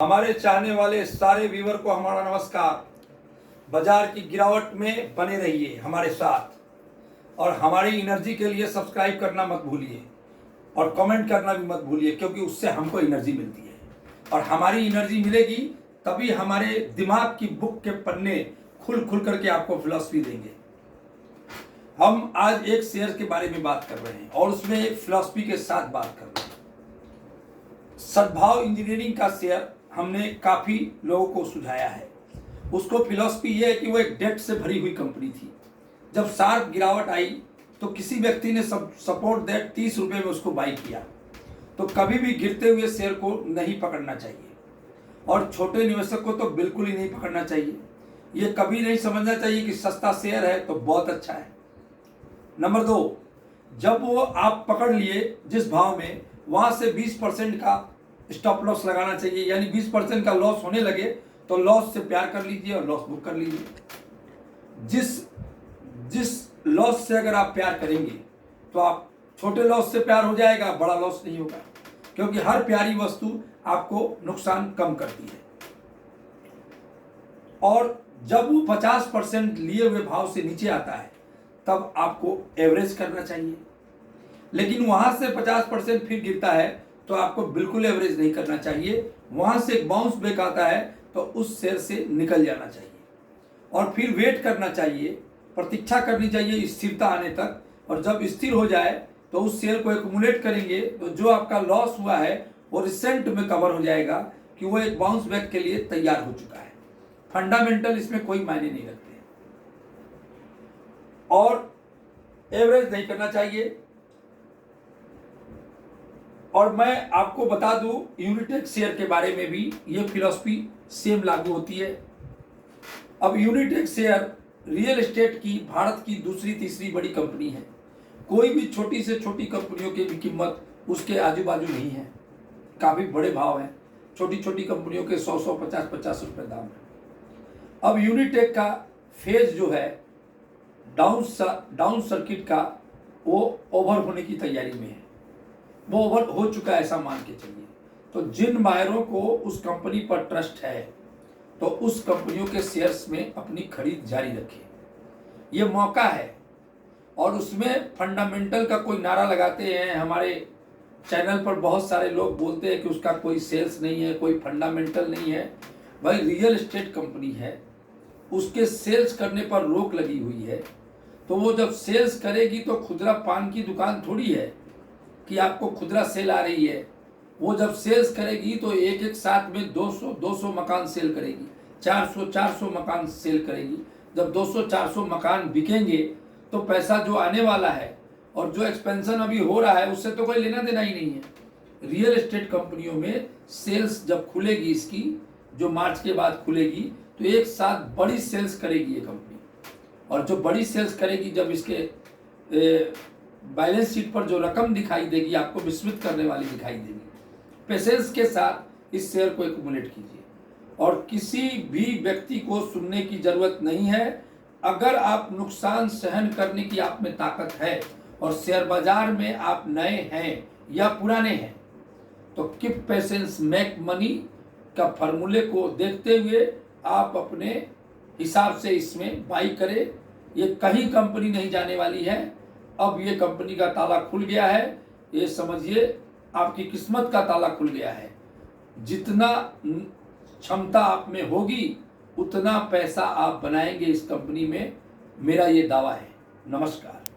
हमारे चाहने वाले सारे व्यूवर को हमारा नमस्कार। बाजार की गिरावट में बने रहिए हमारे साथ और हमारी एनर्जी के लिए सब्सक्राइब करना मत भूलिए और कमेंट करना भी मत भूलिए, क्योंकि उससे हमको एनर्जी मिलती है और हमारी एनर्जी मिलेगी तभी हमारे दिमाग की बुक के पन्ने खुल खुल करके आपको फिलॉसफी देंगे। हम आज एक शेयर के बारे में बात कर रहे हैं और उसमें एक फिलॉसफी के साथ बात कर रहे हैं। सद्भाव इंजीनियरिंग का शेयर हमने काफ़ी लोगों को सुझाया है। उसको फिलॉसफी ये है कि वो एक डेट से भरी हुई कंपनी थी। जब शार्प गिरावट आई तो किसी व्यक्ति ने सपोर्ट दैट 30 रुपये में उसको बाई किया। तो कभी भी गिरते हुए शेयर को नहीं पकड़ना चाहिए और छोटे निवेशक को तो बिल्कुल ही नहीं पकड़ना चाहिए। ये कभी नहीं समझना चाहिए कि सस्ता शेयर है तो बहुत अच्छा है। नंबर 2, जब वो आप पकड़ लिए जिस भाव में, वहाँ से 20% का स्टॉप लॉस लगाना चाहिए। यानी 20% का लॉस होने लगे तो लॉस से प्यार कर लीजिए और लॉस बुक कर लीजिए। जिस लॉस से अगर आप प्यार करेंगे तो आप छोटे लॉस से प्यार हो जाएगा, बड़ा लॉस नहीं होगा, क्योंकि हर प्यारी वस्तु आपको नुकसान कम करती है। और जब वो 50% लिए हुए भाव से नीचे आता है तब आपको एवरेज करना चाहिए। लेकिन वहां से 50% फिर गिरता है तो आपको बिल्कुल एवरेज नहीं करना चाहिए। वहां से एक बाउंस बैक आता है तो उस शेयर से निकल जाना चाहिए और फिर वेट करना चाहिए, प्रतीक्षा करनी चाहिए स्थिरता आने तक। और जब स्थिर हो जाए तो उस शेयर को एक्यूमुलेट करेंगे तो जो आपका लॉस हुआ है वो रिसेंट में कवर हो जाएगा कि वो एक बाउंस बैक के लिए तैयार हो चुका है। फंडामेंटल इसमें कोई मायने नहीं रखते और एवरेज नहीं करना चाहिए। और मैं आपको बता दूं, यूनिटेक शेयर के बारे में भी ये फिलॉसफी सेम लागू होती है। अब यूनिटेक शेयर रियल एस्टेट की भारत की दूसरी तीसरी बड़ी कंपनी है। कोई भी छोटी से छोटी कंपनियों की भी कीमत उसके आजू बाजू नहीं है। काफ़ी बड़े भाव हैं, छोटी छोटी कंपनियों के 100 50 रुपये दाम है। अब यूनिटेक का फेज जो है डाउन सर्किट का, वो ओवर होने की तैयारी में है। वो ओवर हो चुका है ऐसा मान के चलिए। तो जिन बायरों को उस कंपनी पर ट्रस्ट है तो उस कंपनियों के शेयर्स में अपनी खरीद जारी रखें। ये मौका है। और उसमें फंडामेंटल का कोई नारा लगाते हैं, हमारे चैनल पर बहुत सारे लोग बोलते हैं कि उसका कोई सेल्स नहीं है, कोई फंडामेंटल नहीं है। भाई रियल एस्टेट कंपनी है, उसके सेल्स करने पर रोक लगी हुई है। तो वो जब सेल्स करेगी तो खुदरा पान की दुकान थोड़ी है कि आपको खुदरा सेल आ रही है। वो जब सेल्स करेगी तो एक एक साथ में 200 मकान सेल करेगी, 400 मकान सेल करेगी। जब 200-400 मकान बिकेंगे तो पैसा जो आने वाला है और जो एक्सपेंशन अभी हो रहा है उससे तो कोई लेना देना ही नहीं है। रियल एस्टेट कंपनियों में सेल्स जब खुलेगी, इसकी जो मार्च के बाद खुलेगी, तो एक साथ बड़ी सेल्स करेगी ये कंपनी। और जो बड़ी सेल्स करेगी, जब इसके बैलेंस शीट पर जो रकम दिखाई देगी आपको विस्मित करने वाली दिखाई देगी। पेशेंस के साथ इस शेयर को एक्यूमुलेट कीजिए और किसी भी व्यक्ति को सुनने की जरूरत नहीं है। अगर आप नुकसान सहन करने की आप में ताकत है और शेयर बाजार में आप नए हैं या पुराने हैं, तो कीप पेशेंस मेक मनी का फॉर्मूले को देखते हुए आप अपने हिसाब से इसमें बाई करें। ये कहीं कंपनी नहीं जाने वाली है। अब ये कंपनी का ताला खुल गया है, ये समझिए आपकी किस्मत का ताला खुल गया है। जितना क्षमता आप में होगी उतना पैसा आप बनाएंगे इस कंपनी में, मेरा ये दावा है। नमस्कार।